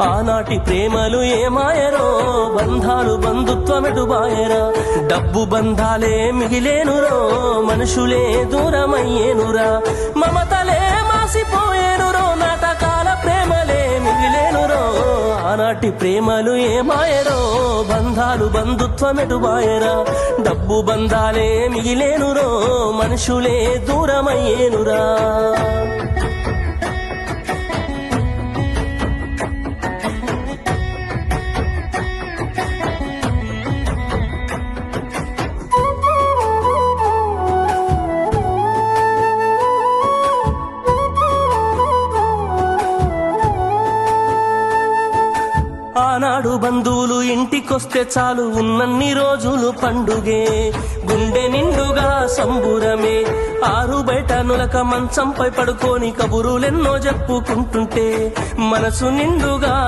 ఆనాటి ప్రేమలు ఏమాయరో, బంధాలు బంధుత్వమెటుబాయరా. డబ్బు బంధాలే మిగిలేనురో, మనుషులే దూరమయ్యేనురా. మమతలే మాసిపోయేనురో, నాటకాల ప్రేమలే మిగిలేనురో. ఆనాటి ప్రేమలు ఏమాయరో, బంధాలు బంధుత్వమెటుబాయరా. డబ్బు బంధాలే మిగిలేనురో, మనుషులే దూరమయ్యేనురా. ఆనాడు బంధువులు ఇంటికొస్తే చాలు, ఉన్నన్ని రోజులు పండుగే. గుండె నిండుగా సంబురమే. ఆరు బయట నులక మంచంపై పడుకొని కబురులెన్నో చెప్పుకుంటుంటే మనసు నిండుగా